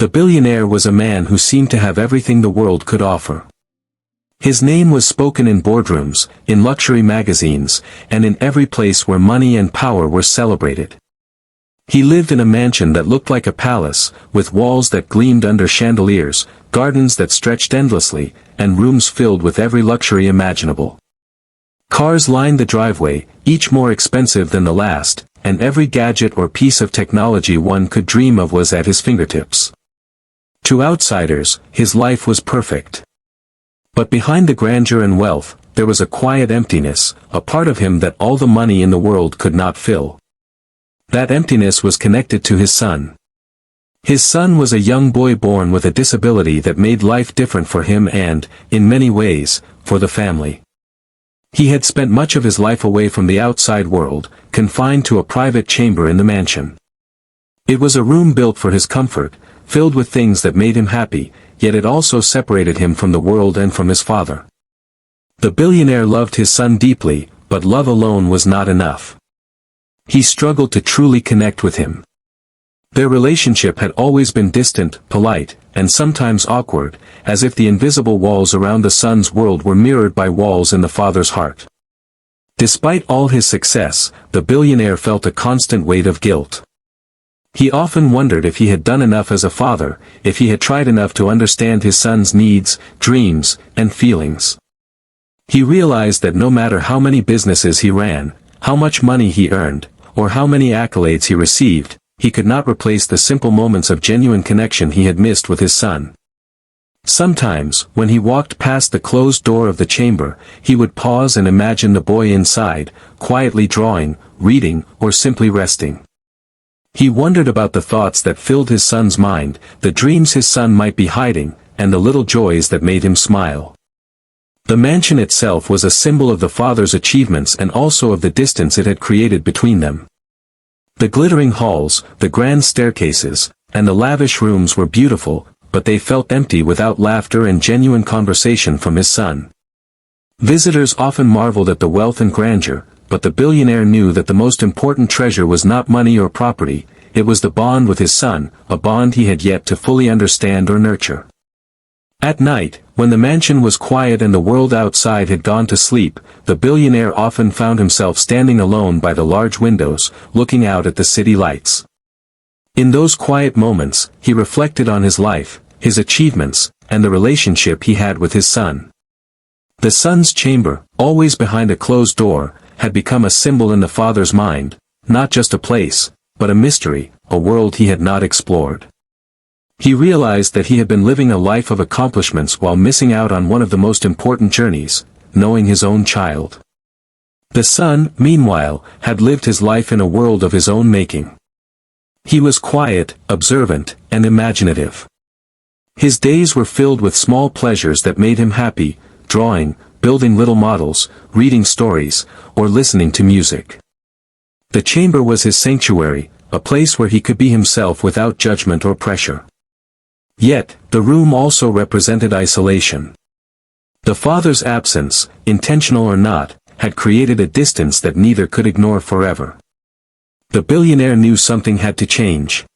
The billionaire was a man who seemed to have everything the world could offer. His name was spoken in boardrooms, in luxury magazines, and in every place where money and power were celebrated. He lived in a mansion that looked like a palace, with walls that gleamed under chandeliers, gardens that stretched endlessly, and rooms filled with every luxury imaginable. Cars lined the driveway, each more expensive than the last, and every gadget or piece of technology one could dream of was at his fingertips. To outsiders, his life was perfect. But behind the grandeur and wealth, there was a quiet emptiness, a part of him that all the money in the world could not fill. That emptiness was connected to his son. His son was a young boy born with a disability that made life different for him and, in many ways, for the family. He had spent much of his life away from the outside world, confined to a private chamber in the mansion. It was a room built for his comfort, filled with things that made him happy, yet it also separated him from the world and from his father. The billionaire loved his son deeply, but love alone was not enough. He struggled to truly connect with him. Their relationship had always been distant, polite, and sometimes awkward, as if the invisible walls around the son's world were mirrored by walls in the father's heart. Despite all his success, the billionaire felt a constant weight of guilt. He often wondered if he had done enough as a father, if he had tried enough to understand his son's needs, dreams, and feelings. He realized that no matter how many businesses he ran, how much money he earned, or how many accolades he received, he could not replace the simple moments of genuine connection he had missed with his son. Sometimes, when he walked past the closed door of the chamber, he would pause and imagine the boy inside, quietly drawing, reading, or simply resting. He wondered about the thoughts that filled his son's mind, the dreams his son might be hiding, and the little joys that made him smile. The mansion itself was a symbol of the father's achievements and also of the distance it had created between them. The glittering halls, the grand staircases, and the lavish rooms were beautiful, but they felt empty without laughter and genuine conversation from his son. Visitors often marveled at the wealth and grandeur, but the billionaire knew that the most important treasure was not money or property, it was the bond with his son, a bond he had yet to fully understand or nurture. At night, when the mansion was quiet and the world outside had gone to sleep, the billionaire often found himself standing alone by the large windows, looking out at the city lights. In those quiet moments, he reflected on his life, his achievements, and the relationship he had with his son. The son's chamber, always behind a closed door, had become a symbol in the father's mind, not just a place, but a mystery, a world he had not explored. He realized that he had been living a life of accomplishments while missing out on one of the most important journeys, knowing his own child. The son, meanwhile, had lived his life in a world of his own making. He was quiet, observant, and imaginative. His days were filled with small pleasures that made him happy, drawing, building little models, reading stories, or listening to music. The chamber was his sanctuary, a place where he could be himself without judgment or pressure. Yet, the room also represented isolation. The father's absence, intentional or not, had created a distance that neither could ignore forever. The billionaire knew something had to change.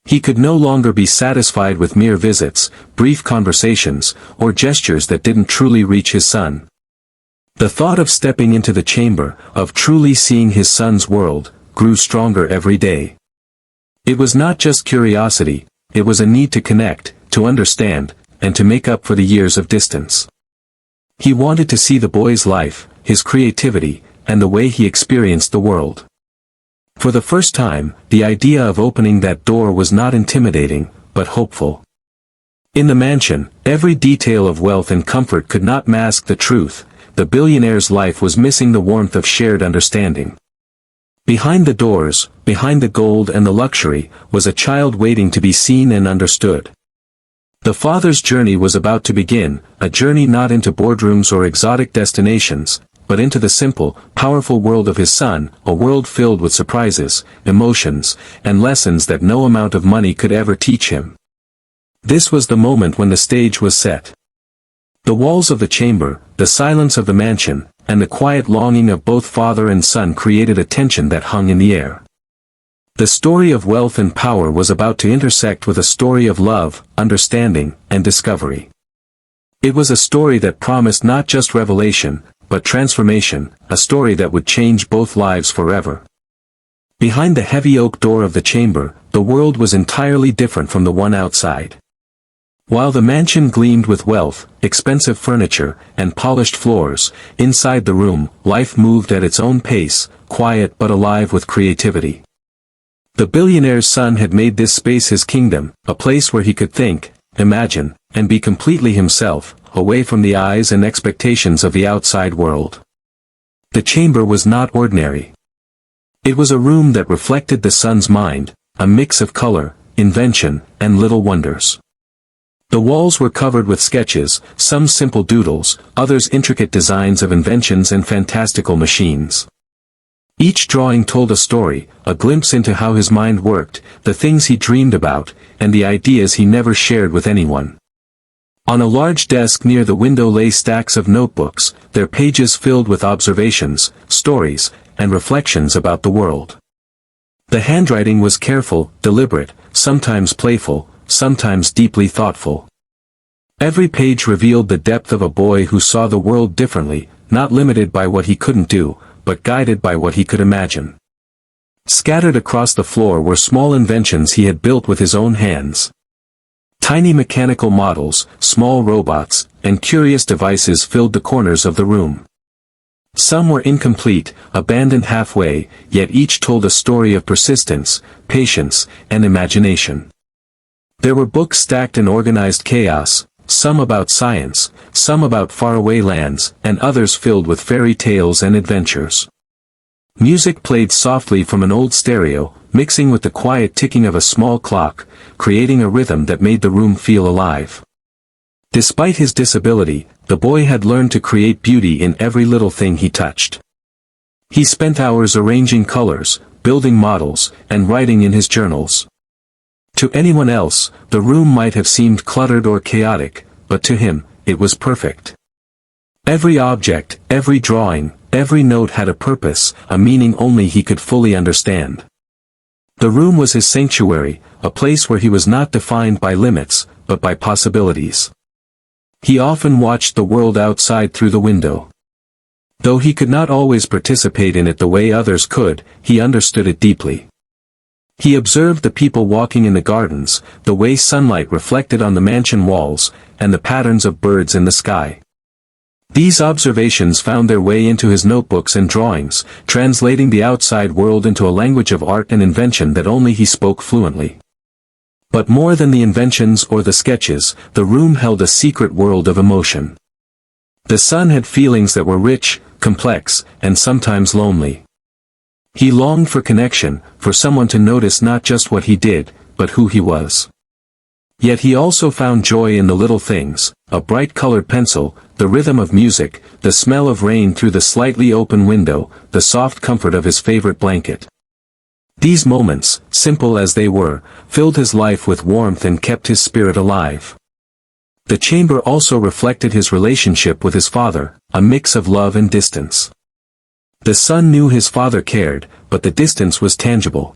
He could no longer be satisfied with mere visits, brief conversations, or gestures that didn't truly reach his son. The thought of stepping into the chamber, of truly seeing his son's world, grew stronger every day. It was not just curiosity, it was a need to connect, to understand, and to make up for the years of distance. He wanted to see the boy's life, his creativity, and the way he experienced the world. For the first time, the idea of opening that door was not intimidating, but hopeful. In the mansion, every detail of wealth and comfort could not mask the truth, the billionaire's life was missing the warmth of shared understanding. Behind the doors, behind the gold and the luxury, was a child waiting to be seen and understood. The father's journey was about to begin, a journey not into boardrooms or exotic destinations, but into the simple, powerful world of his son, a world filled with surprises, emotions, and lessons that no amount of money could ever teach him. This was the moment when the stage was set. The walls of the chamber, the silence of the mansion, and the quiet longing of both father and son created a tension that hung in the air. The story of wealth and power was about to intersect with a story of love, understanding, and discovery. It was a story that promised not just revelation, but transformation, a story that would change both lives forever. Behind the heavy oak door of the chamber, the world was entirely different from the one outside. While the mansion gleamed with wealth, expensive furniture, and polished floors, inside the room, life moved at its own pace, quiet but alive with creativity. The billionaire's son had made this space his kingdom, a place where he could think, imagine, and be completely himself, away from the eyes and expectations of the outside world. The chamber was not ordinary. It was a room that reflected the son's mind, a mix of color, invention, and little wonders. The walls were covered with sketches, some simple doodles, others intricate designs of inventions and fantastical machines. Each drawing told a story, a glimpse into how his mind worked, the things he dreamed about, and the ideas he never shared with anyone. On a large desk near the window lay stacks of notebooks, their pages filled with observations, stories, and reflections about the world. The handwriting was careful, deliberate, sometimes playful, sometimes deeply thoughtful. Every page revealed the depth of a boy who saw the world differently, not limited by what he couldn't do, but guided by what he could imagine. Scattered across the floor were small inventions he had built with his own hands. Tiny mechanical models, small robots, and curious devices filled the corners of the room. Some were incomplete, abandoned halfway, yet each told a story of persistence, patience, and imagination. There were books stacked in organized chaos, some about science, some about faraway lands, and others filled with fairy tales and adventures. Music played softly from an old stereo, mixing with the quiet ticking of a small clock, creating a rhythm that made the room feel alive. Despite his disability, the boy had learned to create beauty in every little thing he touched. He spent hours arranging colors, building models, and writing in his journals. To anyone else, the room might have seemed cluttered or chaotic, but to him, it was perfect. Every object, every drawing, every note had a purpose, a meaning only he could fully understand. The room was his sanctuary, a place where he was not defined by limits, but by possibilities. He often watched the world outside through the window. Though he could not always participate in it the way others could, he understood it deeply. He observed the people walking in the gardens, the way sunlight reflected on the mansion walls, and the patterns of birds in the sky. These observations found their way into his notebooks and drawings, translating the outside world into a language of art and invention that only he spoke fluently. But more than the inventions or the sketches, the room held a secret world of emotion. The son had feelings that were rich, complex, and sometimes lonely. He longed for connection, for someone to notice not just what he did, but who he was. Yet he also found joy in the little things, a bright colored pencil, the rhythm of music, the smell of rain through the slightly open window, the soft comfort of his favorite blanket. These moments, simple as they were, filled his life with warmth and kept his spirit alive. The chamber also reflected his relationship with his father, a mix of love and distance. The son knew his father cared, but the distance was tangible.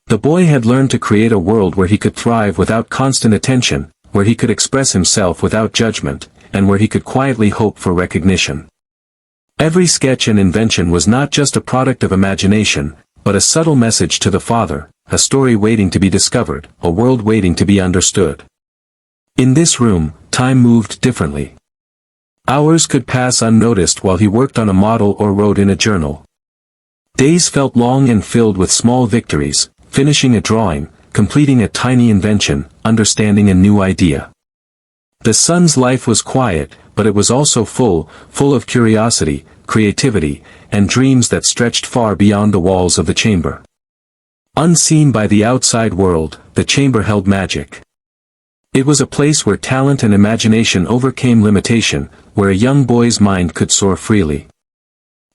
The boy had learned to create a world where he could thrive without constant attention, where he could express himself without judgment, and where he could quietly hope for recognition. Every sketch and invention was not just a product of imagination, but a subtle message to the father, a story waiting to be discovered, a world waiting to be understood. In this room, time moved differently. Hours could pass unnoticed while he worked on a model or wrote in a journal. Days felt long and filled with small victories, finishing a drawing, completing a tiny invention, understanding a new idea. The son's life was quiet, but it was also full of curiosity, creativity, and dreams that stretched far beyond the walls of the chamber. Unseen by the outside world, the chamber held magic. It was a place where talent and imagination overcame limitation, where a young boy's mind could soar freely.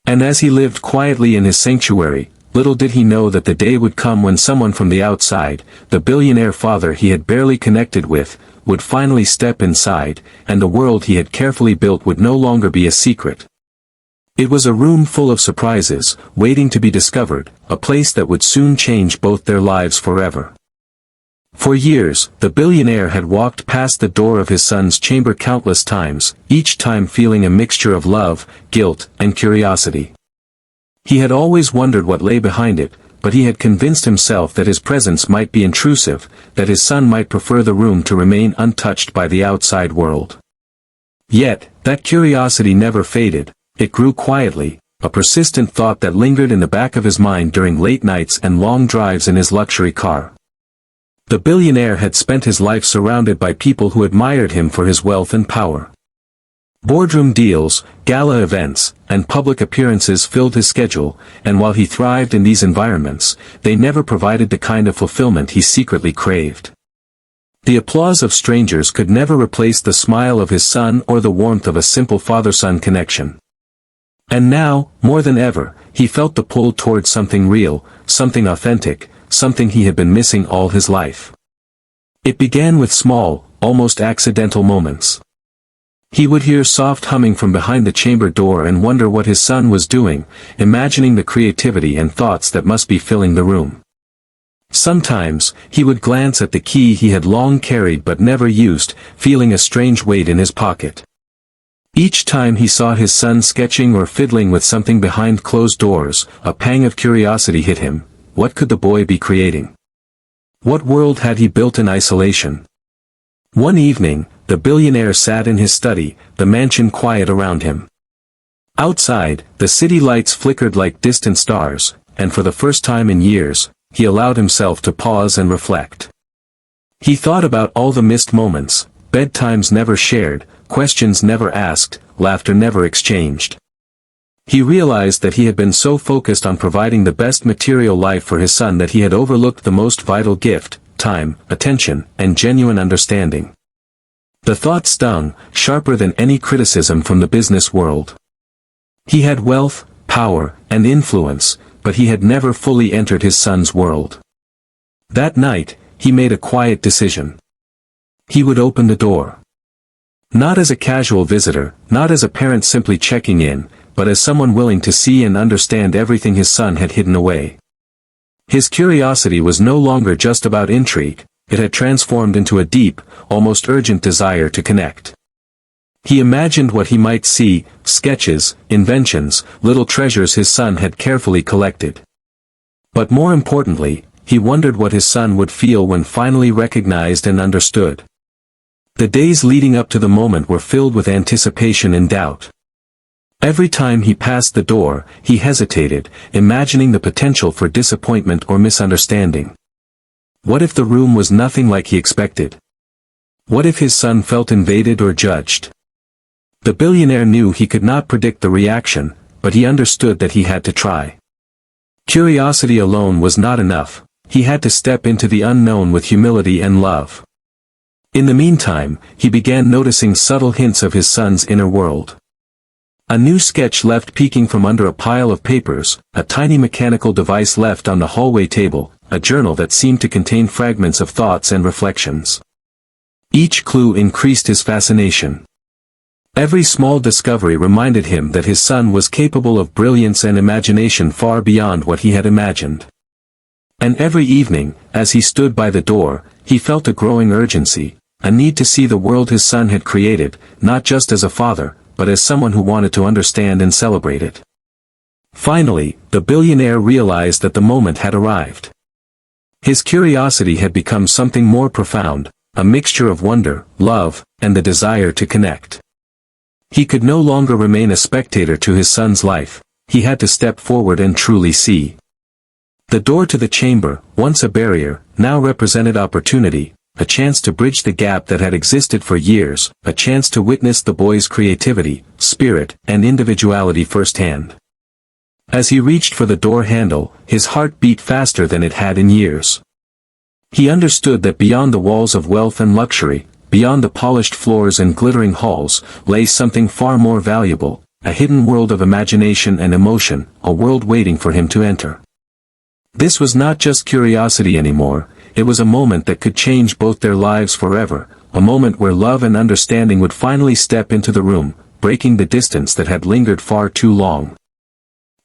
And as he lived quietly in his sanctuary, little did he know that the day would come when someone from the outside, the billionaire father he had barely connected with, would finally step inside, and the world he had carefully built would no longer be a secret. It was a room full of surprises, waiting to be discovered, a place that would soon change both their lives forever. For years, the billionaire had walked past the door of his son's chamber countless times, each time feeling a mixture of love, guilt, and curiosity. He had always wondered what lay behind it, but he had convinced himself that his presence might be intrusive, that his son might prefer the room to remain untouched by the outside world. Yet, that curiosity never faded. It grew quietly, a persistent thought that lingered in the back of his mind during late nights and long drives in his luxury car. The billionaire had spent his life surrounded by people who admired him for his wealth and power. Boardroom deals, gala events, and public appearances filled his schedule, and while he thrived in these environments, they never provided the kind of fulfillment he secretly craved. The applause of strangers could never replace the smile of his son or the warmth of a simple father-son connection. And now, more than ever, he felt the pull towards something real, something authentic, something he had been missing all his life. It began with small, almost accidental moments. He would hear soft humming from behind the chamber door and wonder what his son was doing, imagining the creativity and thoughts that must be filling the room. Sometimes, he would glance at the key he had long carried but never used, feeling a strange weight in his pocket. Each time he saw his son sketching or fiddling with something behind closed doors, a pang of curiosity hit him. What could the boy be creating? What world had he built in isolation? One evening, the billionaire sat in his study, the mansion quiet around him. Outside, the city lights flickered like distant stars, and for the first time in years, he allowed himself to pause and reflect. He thought about all the missed moments, bedtimes never shared, questions never asked, laughter never exchanged. He realized that he had been so focused on providing the best material life for his son that he had overlooked the most vital gift, time, attention, and genuine understanding. The thought stung, sharper than any criticism from the business world. He had wealth, power, and influence, but he had never fully entered his son's world. That night, he made a quiet decision. He would open the door. Not as a casual visitor, not as a parent simply checking in, but as someone willing to see and understand everything his son had hidden away. His curiosity was no longer just about intrigue, it had transformed into a deep, almost urgent desire to connect. He imagined what he might see, sketches, inventions, little treasures his son had carefully collected. But more importantly, he wondered what his son would feel when finally recognized and understood. The days leading up to the moment were filled with anticipation and doubt. Every time he passed the door, he hesitated, imagining the potential for disappointment or misunderstanding. What if the room was nothing like he expected? What if his son felt invaded or judged? The billionaire knew he could not predict the reaction, but he understood that he had to try. Curiosity alone was not enough, he had to step into the unknown with humility and love. In the meantime, he began noticing subtle hints of his son's inner world. A new sketch left peeking from under a pile of papers, a tiny mechanical device left on the hallway table, a journal that seemed to contain fragments of thoughts and reflections. Each clue increased his fascination. Every small discovery reminded him that his son was capable of brilliance and imagination far beyond what he had imagined. And every evening, as he stood by the door, he felt a growing urgency, a need to see the world his son had created, not just as a father, but as someone who wanted to understand and celebrate it. Finally, the billionaire realized that the moment had arrived. His curiosity had become something more profound, a mixture of wonder, love, and the desire to connect. He could no longer remain a spectator to his son's life, he had to step forward and truly see. The door to the chamber, once a barrier, now represented opportunity, a chance to bridge the gap that had existed for years, a chance to witness the boy's creativity, spirit, and individuality firsthand. As he reached for the door handle, his heart beat faster than it had in years. He understood that beyond the walls of wealth and luxury, beyond the polished floors and glittering halls, lay something far more valuable, a hidden world of imagination and emotion, a world waiting for him to enter. This was not just curiosity anymore, it was a moment that could change both their lives forever, a moment where love and understanding would finally step into the room, breaking the distance that had lingered far too long.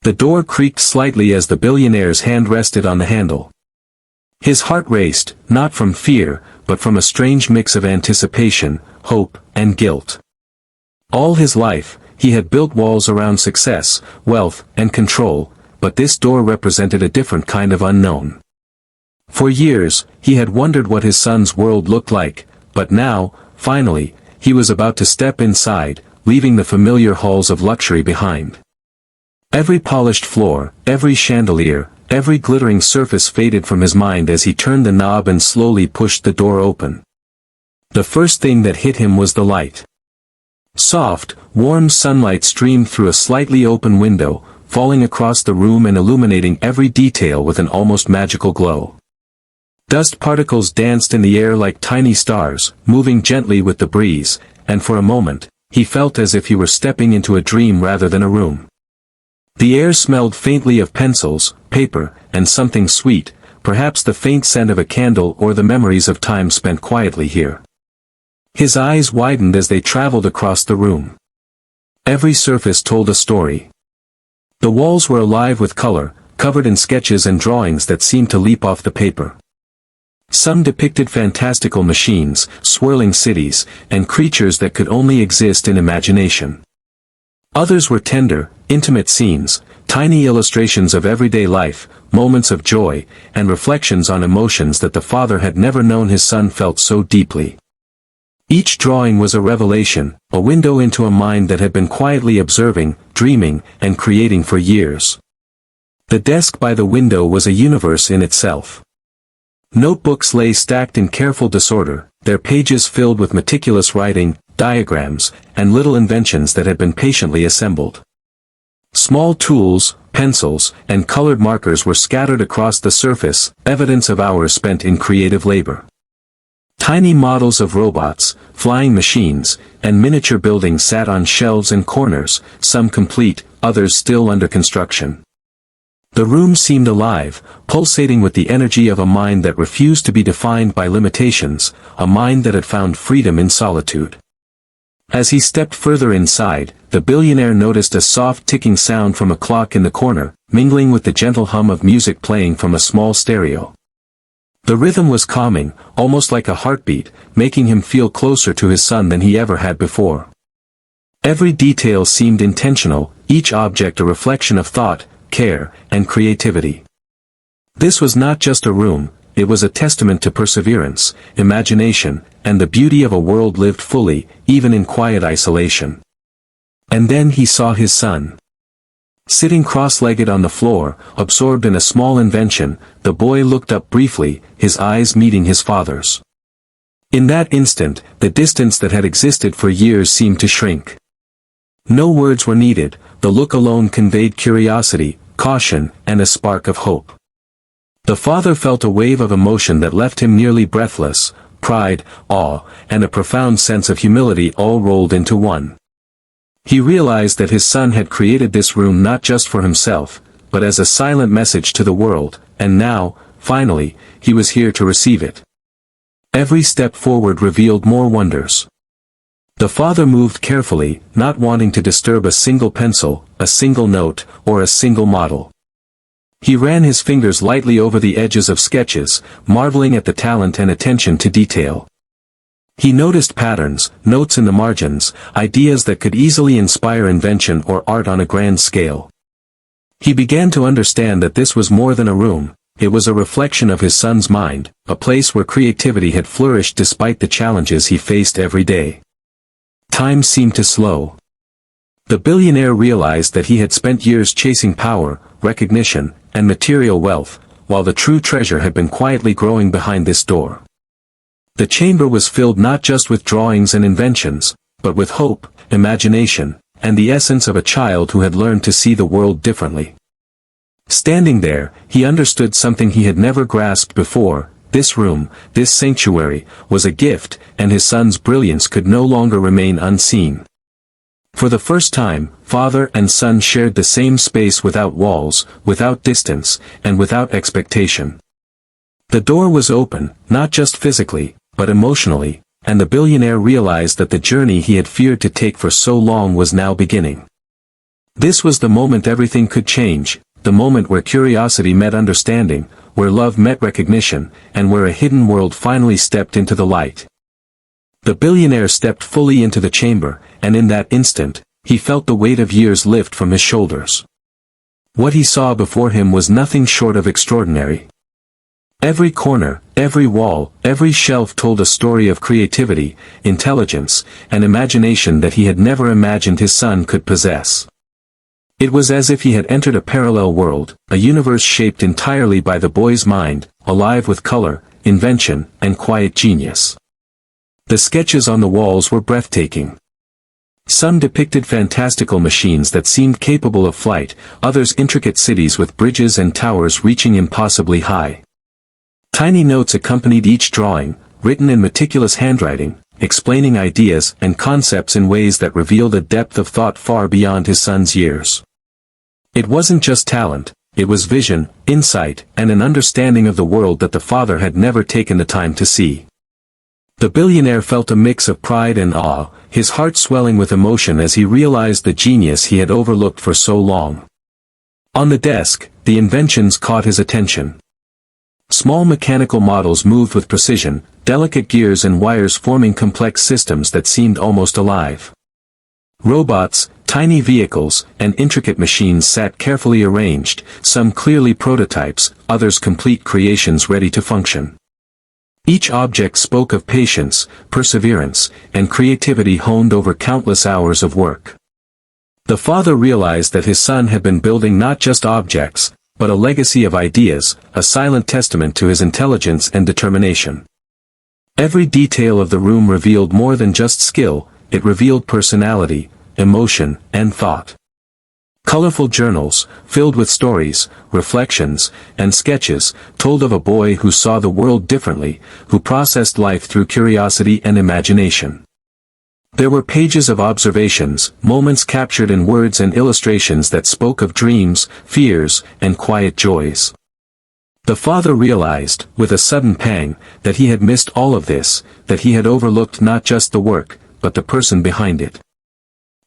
The door creaked slightly as the billionaire's hand rested on the handle. His heart raced, not from fear, but from a strange mix of anticipation, hope, and guilt. All his life, he had built walls around success, wealth, and control, but this door represented a different kind of unknown. For years, he had wondered what his son's world looked like, but now, finally, he was about to step inside, leaving the familiar halls of luxury behind. Every polished floor, every chandelier, every glittering surface faded from his mind as he turned the knob and slowly pushed the door open. The first thing that hit him was the light. Soft, warm sunlight streamed through a slightly open window, falling across the room and illuminating every detail with an almost magical glow. Dust particles danced in the air like tiny stars, moving gently with the breeze, and for a moment, he felt as if he were stepping into a dream rather than a room. The air smelled faintly of pencils, paper, and something sweet, perhaps the faint scent of a candle or the memories of time spent quietly here. His eyes widened as they traveled across the room. Every surface told a story. The walls were alive with color, covered in sketches and drawings that seemed to leap off the paper. Some depicted fantastical machines, swirling cities, and creatures that could only exist in imagination. Others were tender, intimate scenes, tiny illustrations of everyday life, moments of joy, and reflections on emotions that the father had never known his son felt so deeply. Each drawing was a revelation, a window into a mind that had been quietly observing, dreaming, and creating for years. The desk by the window was a universe in itself. Notebooks lay stacked in careful disorder, their pages filled with meticulous writing, diagrams, and little inventions that had been patiently assembled. Small tools, pencils, and colored markers were scattered across the surface, evidence of hours spent in creative labor. Tiny models of robots, flying machines, and miniature buildings sat on shelves and corners, some complete, others still under construction. The room seemed alive, pulsating with the energy of a mind that refused to be defined by limitations, a mind that had found freedom in solitude. As he stepped further inside, the billionaire noticed a soft ticking sound from a clock in the corner, mingling with the gentle hum of music playing from a small stereo. The rhythm was calming, almost like a heartbeat, making him feel closer to his son than he ever had before. Every detail seemed intentional, each object a reflection of thought, care, and creativity. This was not just a room, it was a testament to perseverance, imagination, and the beauty of a world lived fully, even in quiet isolation. And then he saw his son. Sitting cross-legged on the floor, absorbed in a small invention, the boy looked up briefly, his eyes meeting his father's. In that instant, the distance that had existed for years seemed to shrink. No words were needed, the look alone conveyed curiosity, caution, and a spark of hope. The father felt a wave of emotion that left him nearly breathless, pride, awe, and a profound sense of humility all rolled into one. He realized that his son had created this room not just for himself, but as a silent message to the world, and now, finally, he was here to receive it. Every step forward revealed more wonders. The father moved carefully, not wanting to disturb a single pencil, a single note, or a single model. He ran his fingers lightly over the edges of sketches, marveling at the talent and attention to detail. He noticed patterns, notes in the margins, ideas that could easily inspire invention or art on a grand scale. He began to understand that this was more than a room, it was a reflection of his son's mind, a place where creativity had flourished despite the challenges he faced every day. Time seemed to slow. The billionaire realized that he had spent years chasing power, recognition, and material wealth, while the true treasure had been quietly growing behind this door. The chamber was filled not just with drawings and inventions, but with hope, imagination, and the essence of a child who had learned to see the world differently. Standing there, he understood something he had never grasped before: this room, this sanctuary, was a gift, and his son's brilliance could no longer remain unseen. For the first time, father and son shared the same space without walls, without distance, and without expectation. The door was open, not just physically, but emotionally, and the billionaire realized that the journey he had feared to take for so long was now beginning. This was the moment everything could change, the moment where curiosity met understanding, where love met recognition, and where a hidden world finally stepped into the light. The billionaire stepped fully into the chamber, and in that instant, he felt the weight of years lift from his shoulders. What he saw before him was nothing short of extraordinary. Every corner, every wall, every shelf told a story of creativity, intelligence, and imagination that he had never imagined his son could possess. It was as if he had entered a parallel world, a universe shaped entirely by the boy's mind, alive with color, invention, and quiet genius. The sketches on the walls were breathtaking. Some depicted fantastical machines that seemed capable of flight, others intricate cities with bridges and towers reaching impossibly high. Tiny notes accompanied each drawing, written in meticulous handwriting, explaining ideas and concepts in ways that revealed a depth of thought far beyond his son's years. It wasn't just talent, it was vision, insight, and an understanding of the world that the father had never taken the time to see. The billionaire felt a mix of pride and awe, his heart swelling with emotion as he realized the genius he had overlooked for so long. On the desk, the inventions caught his attention. Small mechanical models moved with precision, delicate gears and wires forming complex systems that seemed almost alive. Robots, tiny vehicles, and intricate machines sat carefully arranged, some clearly prototypes, others complete creations ready to function. Each object spoke of patience, perseverance, and creativity honed over countless hours of work. The father realized that his son had been building not just objects, but a legacy of ideas, a silent testament to his intelligence and determination. Every detail of the room revealed more than just skill, it revealed personality, emotion, and thought. Colorful journals, filled with stories, reflections, and sketches, told of a boy who saw the world differently, who processed life through curiosity and imagination. There were pages of observations, moments captured in words and illustrations that spoke of dreams, fears, and quiet joys. The father realized, with a sudden pang, that he had missed all of this, that he had overlooked not just the work, but the person behind it.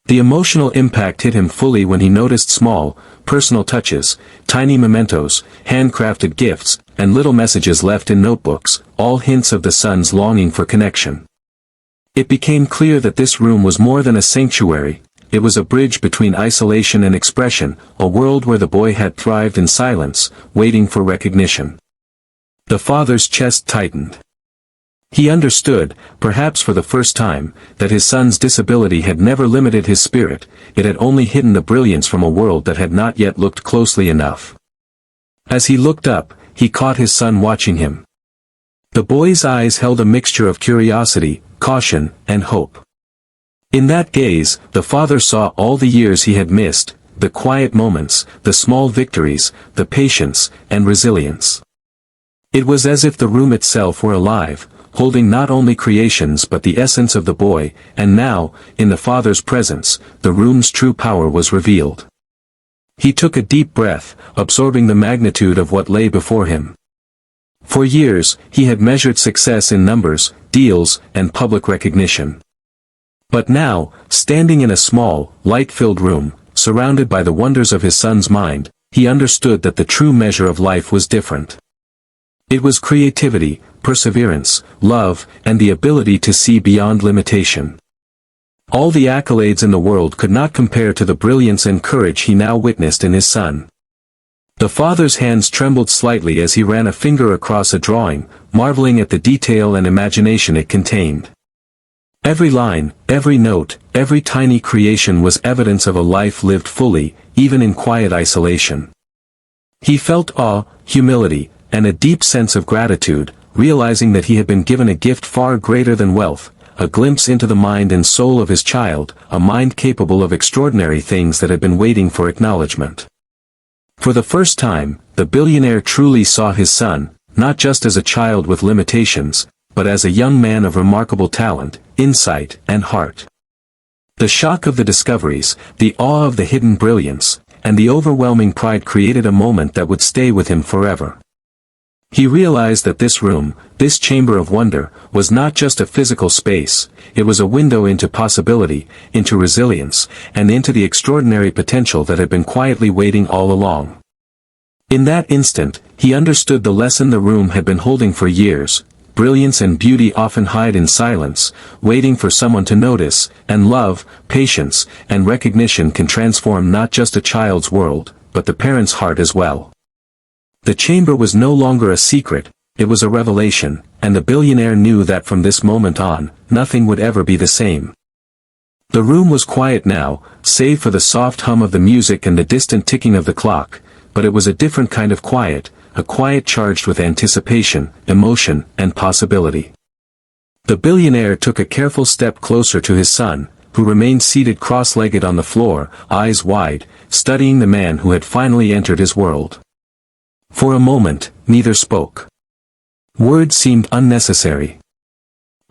The emotional impact hit him fully when he noticed small, personal touches, tiny mementos, handcrafted gifts, and little messages left in notebooks, all hints of the son's longing for connection. It became clear that this room was more than a sanctuary, it was a bridge between isolation and expression, a world where the boy had thrived in silence, waiting for recognition. The father's chest tightened. He understood, perhaps for the first time, that his son's disability had never limited his spirit, it had only hidden the brilliance from a world that had not yet looked closely enough. As he looked up, he caught his son watching him. The boy's eyes held a mixture of curiosity, caution, and hope. In that gaze, the father saw all the years he had missed, the quiet moments, the small victories, the patience, and resilience. It was as if the room itself were alive, holding not only creations but the essence of the boy, and now, in the father's presence, the room's true power was revealed. He took a deep breath, absorbing the magnitude of what lay before him. For years, he had measured success in numbers, deals, and public recognition. But now, standing in a small, light-filled room, surrounded by the wonders of his son's mind, he understood that the true measure of life was different. It was creativity, perseverance, love, and the ability to see beyond limitation. All the accolades in the world could not compare to the brilliance and courage he now witnessed in his son. The father's hands trembled slightly as he ran a finger across a drawing, marveling at the detail and imagination it contained. Every line, every note, every tiny creation was evidence of a life lived fully, even in quiet isolation. He felt awe, humility, and a deep sense of gratitude, realizing that he had been given a gift far greater than wealth, a glimpse into the mind and soul of his child, a mind capable of extraordinary things that had been waiting for acknowledgement. For the first time, the billionaire truly saw his son, not just as a child with limitations, but as a young man of remarkable talent, insight, and heart. The shock of the discoveries, the awe of the hidden brilliance, and the overwhelming pride created a moment that would stay with him forever. He realized that this room, this chamber of wonder, was not just a physical space, it was a window into possibility, into resilience, and into the extraordinary potential that had been quietly waiting all along. In that instant, he understood the lesson the room had been holding for years. Brilliance and beauty often hide in silence, waiting for someone to notice, and love, patience, and recognition can transform not just a child's world, but the parent's heart as well. The chamber was no longer a secret, it was a revelation, and the billionaire knew that from this moment on, nothing would ever be the same. The room was quiet now, save for the soft hum of the music and the distant ticking of the clock, but it was a different kind of quiet, a quiet charged with anticipation, emotion, and possibility. The billionaire took a careful step closer to his son, who remained seated cross-legged on the floor, eyes wide, studying the man who had finally entered his world. For a moment, neither spoke. Words seemed unnecessary.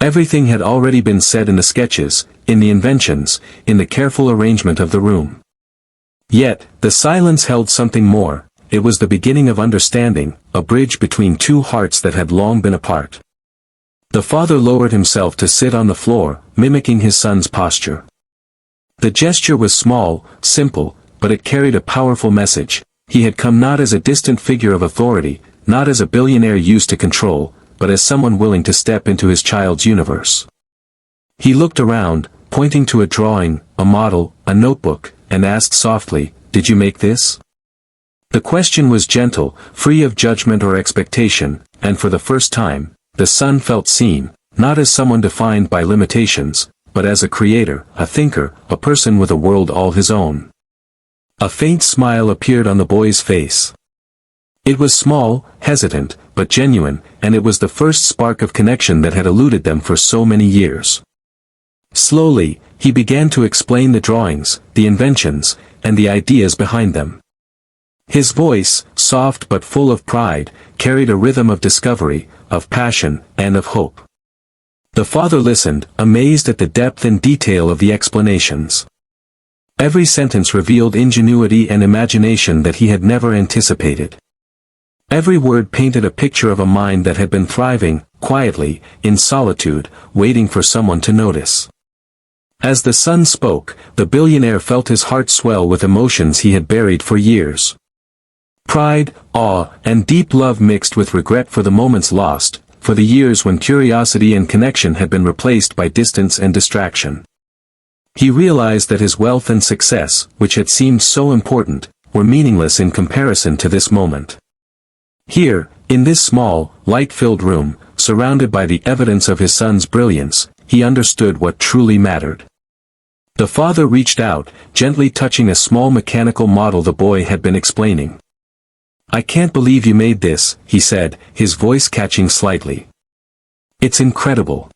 Everything had already been said in the sketches, in the inventions, in the careful arrangement of the room. Yet, the silence held something more. It was the beginning of understanding, a bridge between two hearts that had long been apart. The father lowered himself to sit on the floor, mimicking his son's posture. The gesture was small, simple, but it carried a powerful message. He had come not as a distant figure of authority, not as a billionaire used to control, but as someone willing to step into his child's universe. He looked around, pointing to a drawing, a model, a notebook, and asked softly, "Did you make this?" The question was gentle, free of judgment or expectation, and for the first time, the son felt seen, not as someone defined by limitations, but as a creator, a thinker, a person with a world all his own. A faint smile appeared on the boy's face. It was small, hesitant, but genuine, and it was the first spark of connection that had eluded them for so many years. Slowly, he began to explain the drawings, the inventions, and the ideas behind them. His voice, soft but full of pride, carried a rhythm of discovery, of passion, and of hope. The father listened, amazed at the depth and detail of the explanations. Every sentence revealed ingenuity and imagination that he had never anticipated. Every word painted a picture of a mind that had been thriving, quietly, in solitude, waiting for someone to notice. As the son spoke, the billionaire felt his heart swell with emotions he had buried for years. Pride, awe, and deep love mixed with regret for the moments lost, for the years when curiosity and connection had been replaced by distance and distraction. He realized that his wealth and success, which had seemed so important, were meaningless in comparison to this moment. Here, in this small, light-filled room, surrounded by the evidence of his son's brilliance, he understood what truly mattered. The father reached out, gently touching a small mechanical model the boy had been explaining. "I can't believe you made this," he said, his voice catching slightly. "It's incredible."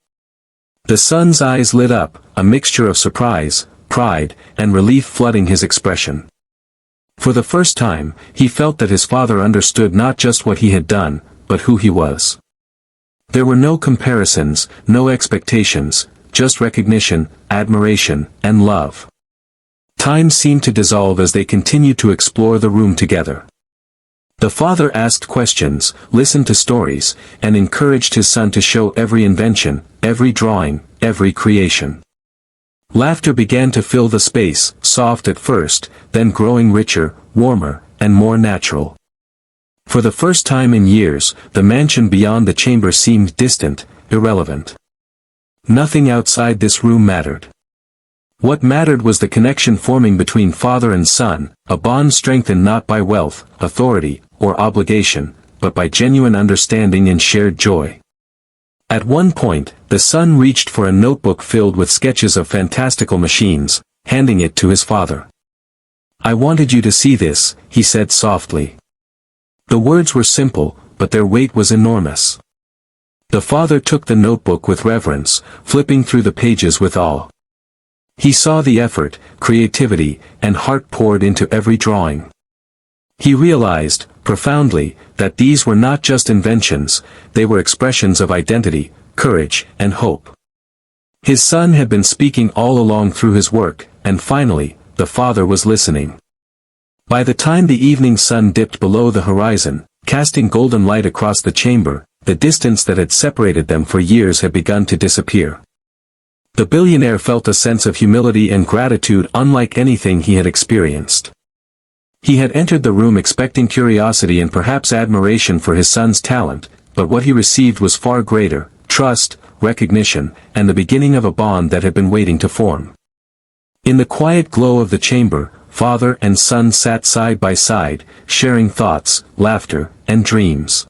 The son's eyes lit up, a mixture of surprise, pride, and relief flooding his expression. For the first time, he felt that his father understood not just what he had done, but who he was. There were no comparisons, no expectations, just recognition, admiration, and love. Time seemed to dissolve as they continued to explore the room together. The father asked questions, listened to stories, and encouraged his son to show every invention, every drawing, every creation. Laughter began to fill the space, soft at first, then growing richer, warmer, and more natural. For the first time in years, the mansion beyond the chamber seemed distant, irrelevant. Nothing outside this room mattered. What mattered was the connection forming between father and son, a bond strengthened not by wealth, authority, or obligation, but by genuine understanding and shared joy. At one point, the son reached for a notebook filled with sketches of fantastical machines, handing it to his father. "I wanted you to see this," he said softly. The words were simple, but their weight was enormous. The father took the notebook with reverence, flipping through the pages with awe. He saw the effort, creativity, and heart poured into every drawing. He realized, profoundly, that these were not just inventions, they were expressions of identity, courage, and hope. His son had been speaking all along through his work, and finally, the father was listening. By the time the evening sun dipped below the horizon, casting golden light across the chamber. The distance that had separated them for years had begun to disappear. The billionaire felt a sense of humility and gratitude unlike anything he had experienced. He had entered the room expecting curiosity and perhaps admiration for his son's talent, but what he received was far greater: trust, recognition, and the beginning of a bond that had been waiting to form. In the quiet glow of the chamber, father and son sat side by side, sharing thoughts, laughter, and dreams.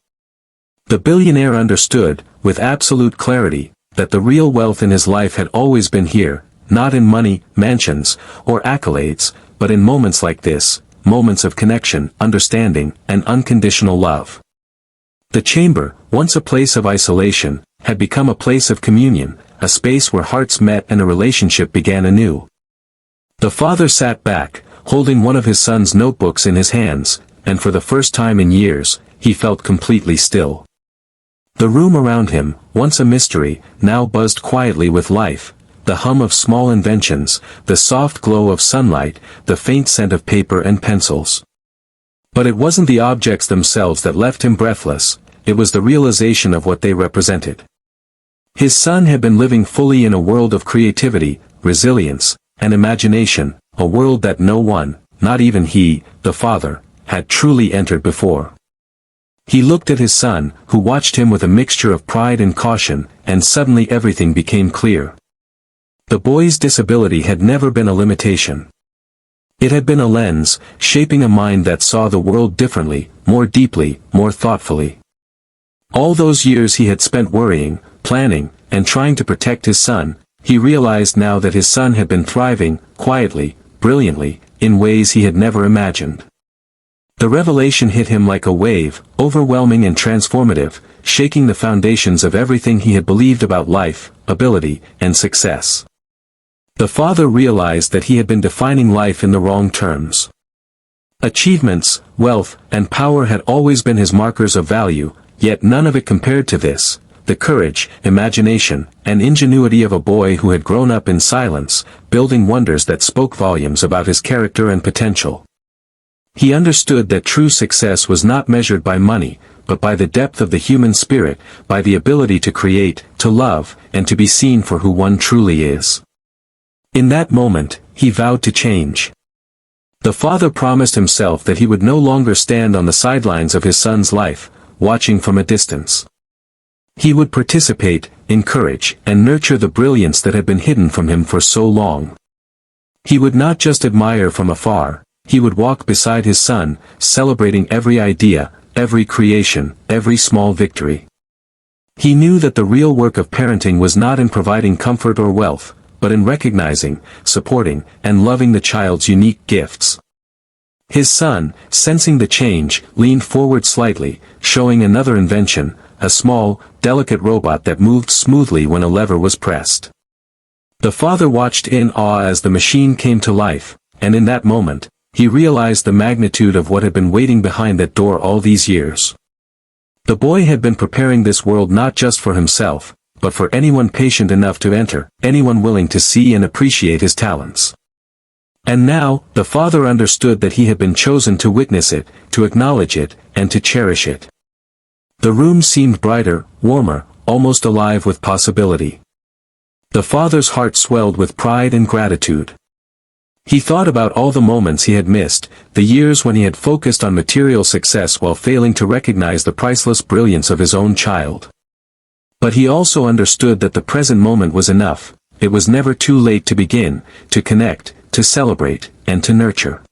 The billionaire understood, with absolute clarity, that the real wealth in his life had always been here, not in money, mansions, or accolades, but in moments like this, moments of connection, understanding, and unconditional love. The chamber, once a place of isolation, had become a place of communion, a space where hearts met and a relationship began anew. The father sat back, holding one of his son's notebooks in his hands, and for the first time in years, he felt completely still. The room around him, once a mystery, now buzzed quietly with life, the hum of small inventions, the soft glow of sunlight, the faint scent of paper and pencils. But it wasn't the objects themselves that left him breathless, it was the realization of what they represented. His son had been living fully in a world of creativity, resilience, and imagination, a world that no one, not even he, the father, had truly entered before. He looked at his son, who watched him with a mixture of pride and caution, and suddenly everything became clear. The boy's disability had never been a limitation. It had been a lens, shaping a mind that saw the world differently, more deeply, more thoughtfully. All those years he had spent worrying, planning, and trying to protect his son, he realized now that his son had been thriving, quietly, brilliantly, in ways he had never imagined. The revelation hit him like a wave, overwhelming and transformative, shaking the foundations of everything he had believed about life, ability, and success. The father realized that he had been defining life in the wrong terms. Achievements, wealth, and power had always been his markers of value, yet none of it compared to this, the courage, imagination, and ingenuity of a boy who had grown up in silence, building wonders that spoke volumes about his character and potential. He understood that true success was not measured by money, but by the depth of the human spirit, by the ability to create, to love, and to be seen for who one truly is. In that moment, he vowed to change. The father promised himself that he would no longer stand on the sidelines of his son's life, watching from a distance. He would participate, encourage, and nurture the brilliance that had been hidden from him for so long. He would not just admire from afar, he would walk beside his son, celebrating every idea, every creation, every small victory. He knew that the real work of parenting was not in providing comfort or wealth, but in recognizing, supporting, and loving the child's unique gifts. His son, sensing the change, leaned forward slightly, showing another invention, a small, delicate robot that moved smoothly when a lever was pressed. The father watched in awe as the machine came to life, and in that moment, he realized the magnitude of what had been waiting behind that door all these years. The boy had been preparing this world not just for himself, but for anyone patient enough to enter, anyone willing to see and appreciate his talents. And now, the father understood that he had been chosen to witness it, to acknowledge it, and to cherish it. The room seemed brighter, warmer, almost alive with possibility. The father's heart swelled with pride and gratitude. He thought about all the moments he had missed, the years when he had focused on material success while failing to recognize the priceless brilliance of his own child. But he also understood that the present moment was enough, it was never too late to begin, to connect, to celebrate, and to nurture.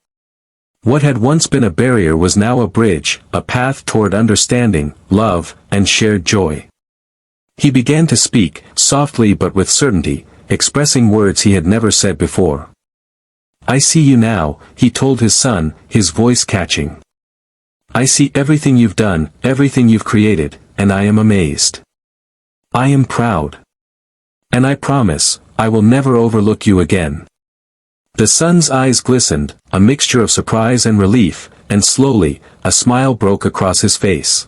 What had once been a barrier was now a bridge, a path toward understanding, love, and shared joy. He began to speak, softly but with certainty, expressing words he had never said before. "I see you now," he told his son, his voice catching. "I see everything you've done, everything you've created, and I am amazed. I am proud. And I promise, I will never overlook you again." The son's eyes glistened, a mixture of surprise and relief, and slowly, a smile broke across his face.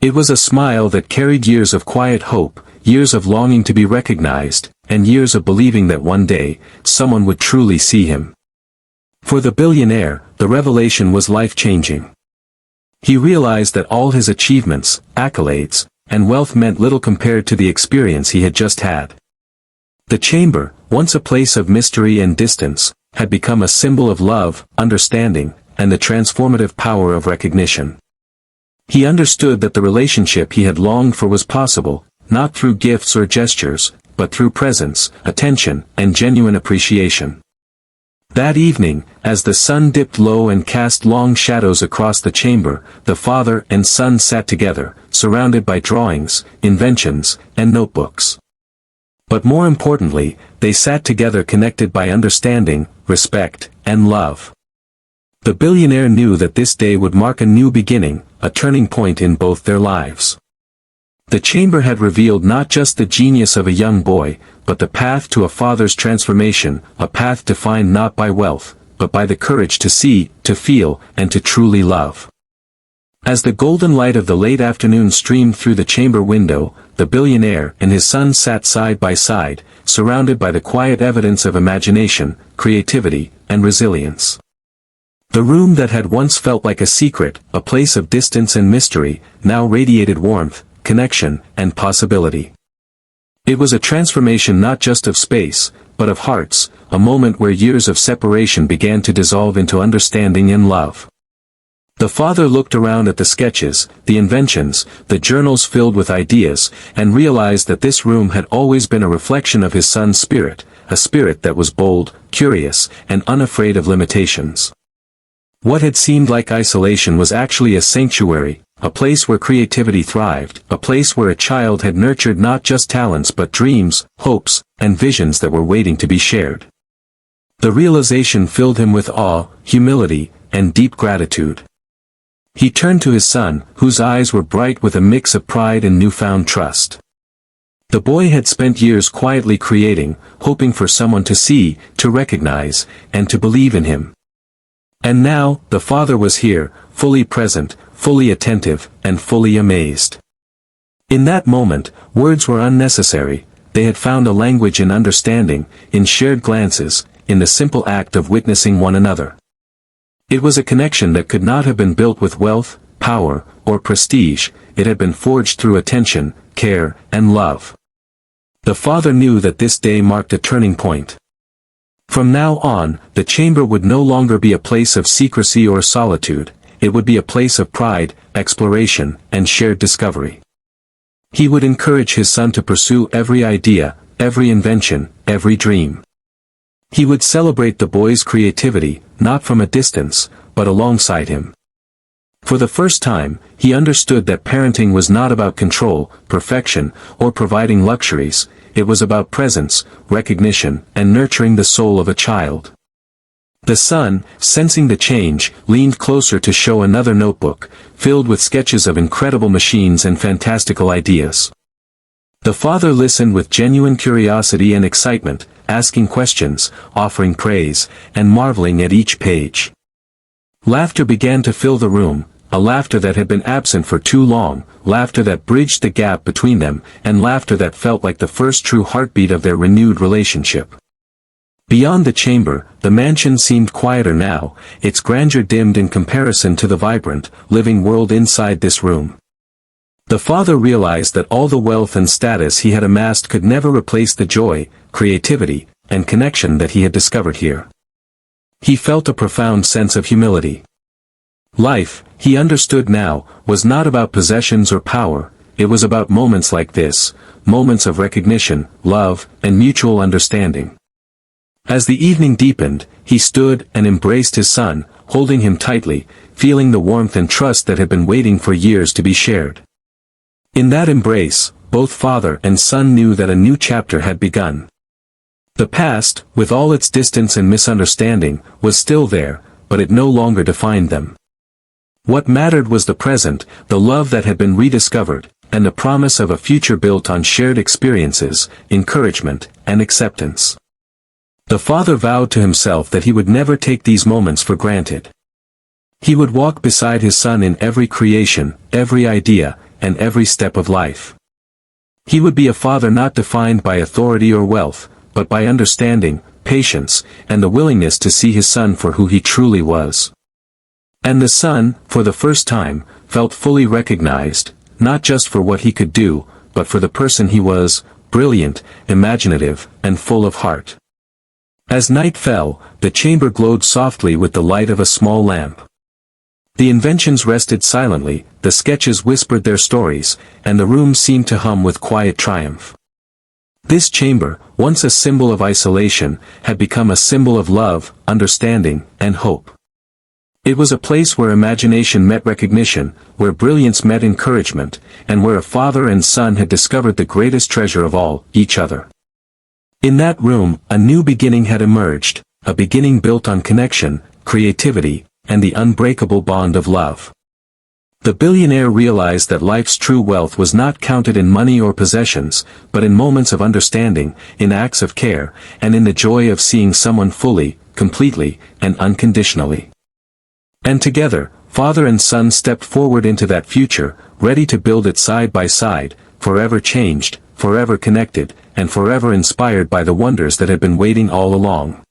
It was a smile that carried years of quiet hope, years of longing to be recognized, and years of believing that one day, someone would truly see him. For the billionaire, the revelation was life-changing. He realized that all his achievements, accolades, and wealth meant little compared to the experience he had just had. The chamber, once a place of mystery and distance, had become a symbol of love, understanding, and the transformative power of recognition. He understood that the relationship he had longed for was possible, not through gifts or gestures, but through presence, attention, and genuine appreciation. That evening, as the sun dipped low and cast long shadows across the chamber, the father and son sat together, surrounded by drawings, inventions, and notebooks. But more importantly, they sat together connected by understanding, respect, and love. The billionaire knew that this day would mark a new beginning, a turning point in both their lives. The chamber had revealed not just the genius of a young boy, but the path to a father's transformation, a path defined not by wealth, but by the courage to see, to feel, and to truly love. As the golden light of the late afternoon streamed through the chamber window, the billionaire and his son sat side by side, surrounded by the quiet evidence of imagination, creativity, and resilience. The room that had once felt like a secret, a place of distance and mystery, now radiated warmth, connection, and possibility. It was a transformation not just of space, but of hearts, a moment where years of separation began to dissolve into understanding and love. The father looked around at the sketches, the inventions, the journals filled with ideas, and realized that this room had always been a reflection of his son's spirit, a spirit that was bold, curious, and unafraid of limitations. What had seemed like isolation was actually a sanctuary, a place where creativity thrived, a place where a child had nurtured not just talents but dreams, hopes, and visions that were waiting to be shared. The realization filled him with awe, humility, and deep gratitude. He turned to his son, whose eyes were bright with a mix of pride and newfound trust. The boy had spent years quietly creating, hoping for someone to see, to recognize, and to believe in him. And now, the father was here, fully present, fully attentive, and fully amazed. In that moment, words were unnecessary. They had found a language in understanding, in shared glances, in the simple act of witnessing one another. It was a connection that could not have been built with wealth, power, or prestige. It had been forged through attention, care, and love. The father knew that this day marked a turning point. From now on, the chamber would no longer be a place of secrecy or solitude. It would be a place of pride, exploration, and shared discovery. He would encourage his son to pursue every idea, every invention, every dream. He would celebrate the boy's creativity, not from a distance, but alongside him. For the first time, he understood that parenting was not about control, perfection, or providing luxuries. It was about presence, recognition, and nurturing the soul of a child. The son, sensing the change, leaned closer to show another notebook, filled with sketches of incredible machines and fantastical ideas. The father listened with genuine curiosity and excitement, asking questions, offering praise, and marveling at each page. Laughter began to fill the room, a laughter that had been absent for too long, laughter that bridged the gap between them, and laughter that felt like the first true heartbeat of their renewed relationship. Beyond the chamber, the mansion seemed quieter now, its grandeur dimmed in comparison to the vibrant, living world inside this room. The father realized that all the wealth and status he had amassed could never replace the joy, creativity, and connection that he had discovered here. He felt a profound sense of humility. Life, he understood now, was not about possessions or power. It was about moments like this, moments of recognition, love, and mutual understanding. As the evening deepened, he stood and embraced his son, holding him tightly, feeling the warmth and trust that had been waiting for years to be shared. In that embrace, both father and son knew that a new chapter had begun. The past, with all its distance and misunderstanding, was still there, but it no longer defined them. What mattered was the present, the love that had been rediscovered, and the promise of a future built on shared experiences, encouragement, and acceptance. The father vowed to himself that he would never take these moments for granted. He would walk beside his son in every creation, every idea, and every step of life. He would be a father not defined by authority or wealth, but by understanding, patience, and the willingness to see his son for who he truly was. And the son, for the first time, felt fully recognized, not just for what he could do, but for the person he was, brilliant, imaginative, and full of heart. As night fell, the chamber glowed softly with the light of a small lamp. The inventions rested silently, the sketches whispered their stories, and the room seemed to hum with quiet triumph. This chamber, once a symbol of isolation, had become a symbol of love, understanding, and hope. It was a place where imagination met recognition, where brilliance met encouragement, and where a father and son had discovered the greatest treasure of all, each other. In that room, a new beginning had emerged, a beginning built on connection, creativity, and the unbreakable bond of love. The billionaire realized that life's true wealth was not counted in money or possessions, but in moments of understanding, in acts of care, and in the joy of seeing someone fully, completely, and unconditionally. And together, father and son stepped forward into that future, ready to build it side by side, forever changed, forever connected, and forever inspired by the wonders that had been waiting all along.